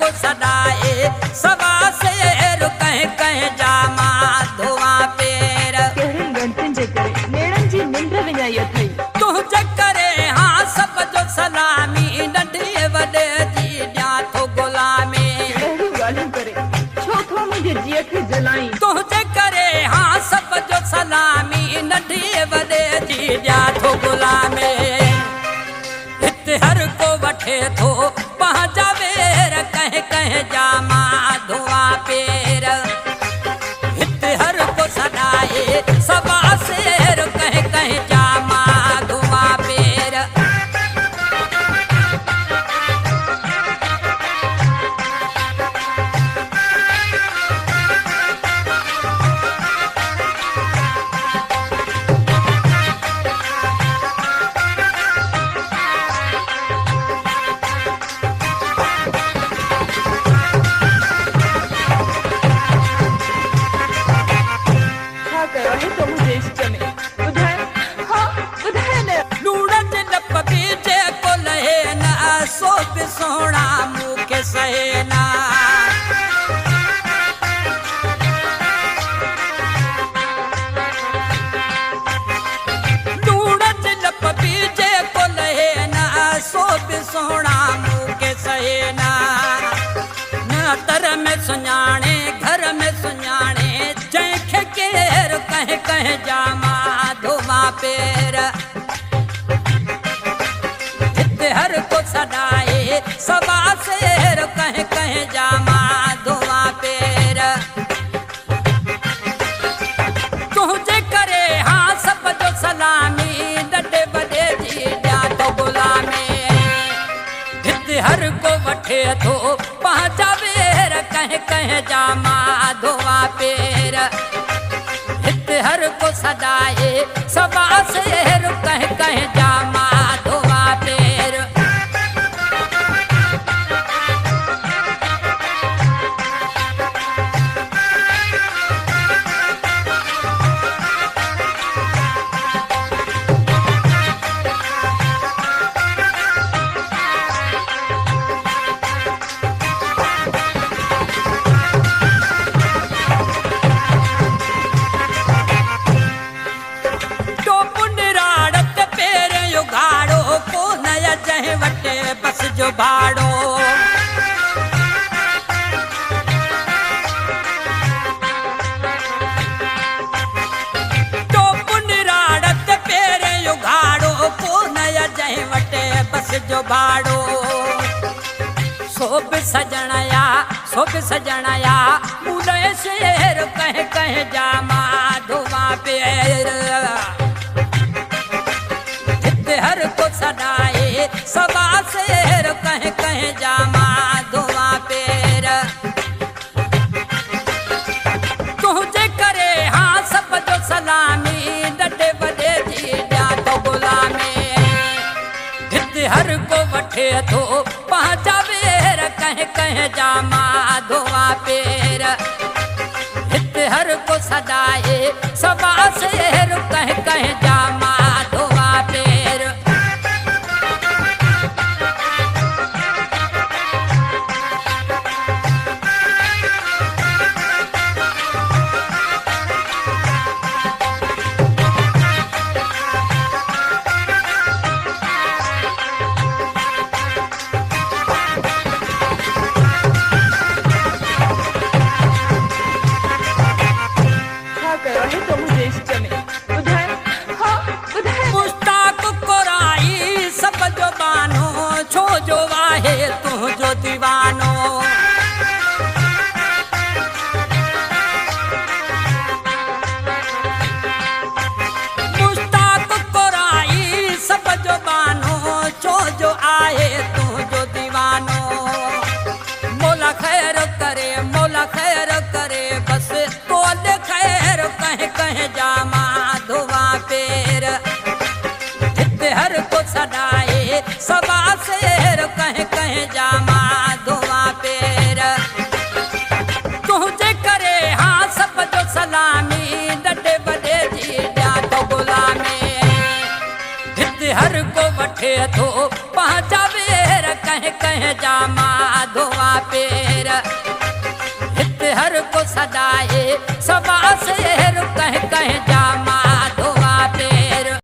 को सदाए सवा शेर कह कह जामा धुआं पेर जी निंद्र विञाई अथई तुझे करे हाँ सब जो सलामी नंढे वॾे जी ॾियां थो गुलामी अहिड़ियूं ॻाल्हियूं करे छो थो मुंहिंजे जीअ खे जलाई तुझे करे हाँ सब जो सलामी नंढे वॾे जी ॾियां थो गुलामी हिते हर को वठे थो पंहिंजा वेर कह कह जामा धुआं पेर हिते हर को सदाए सवा शेर कह कह जामा धुआं पेर छा कयो आहे तो मुंहिंजे इष्ट में ॿुधाए हा ॿुधाए न लूणन लप बीजे को लहे न सो बि सोना मूंखे सहे न लूणन लप बीजे को लहे न सो बि सोना मूंखे सहे न तर में सुञाणे घर में सुञाणे जंहिंखे केरु कह कह जामा धुआं पेर हिते हर को सदाए सवा शेर कह कह जामा धुआं पेर तुझे करे हाँ सब जो सलामी नंढे वॾे जी ॾियां थो गुलामी हिते हर को वठे थो पंहिंजा वेर कह कह जामा धुआं पेर हिते हर को सदाए सवा शेर कह कह जामा धुआं पेर टोपुंडराड़त पेर युगाड़ो को नया जह वटे बस जो भाड़ो टोपुंडराड़त पेर युगाड़ो को नया जह वटे बस जो भाड़ो सोब सजणया मुले शेर कह कह जामा धुआं पेर हिते हर को सदाए सवा शेर कह कह जामा धुआं पेर तुझे करे हाँ सब जो सलामी नंढे वॾे जी ॾियां थो गुलामी हिते हर को वठे थो पंहिंजा वेर कह कह जामा धुआं पेर हिते हर को सदाए सवा शेर कह कह जामा धुआं पेर छा कयो आहे तो मुंहिंजे इष्ट में ॿुधाए हा ॿुधाए मुश्ताक कोराई सब जो बानो छो जो वाहे तुझो दीवानो मुश्ताक कोराई सब जो बानो छो जो आहे तुझो दीवानो मौला खैर करे बस तोल खैर कह कह जामा धुआं पेर हिते हर को सदाए सवा शेर कह कह जामा धुआं पेर तुझे करे हाँ सब जो सलामी नंढे वॾे जी ॾियां थो गुलामी हिते हर को वठे थो पंहिंजा वेर कह कह जामा धुआं पेर घर को सदाए सबा से कह कह जा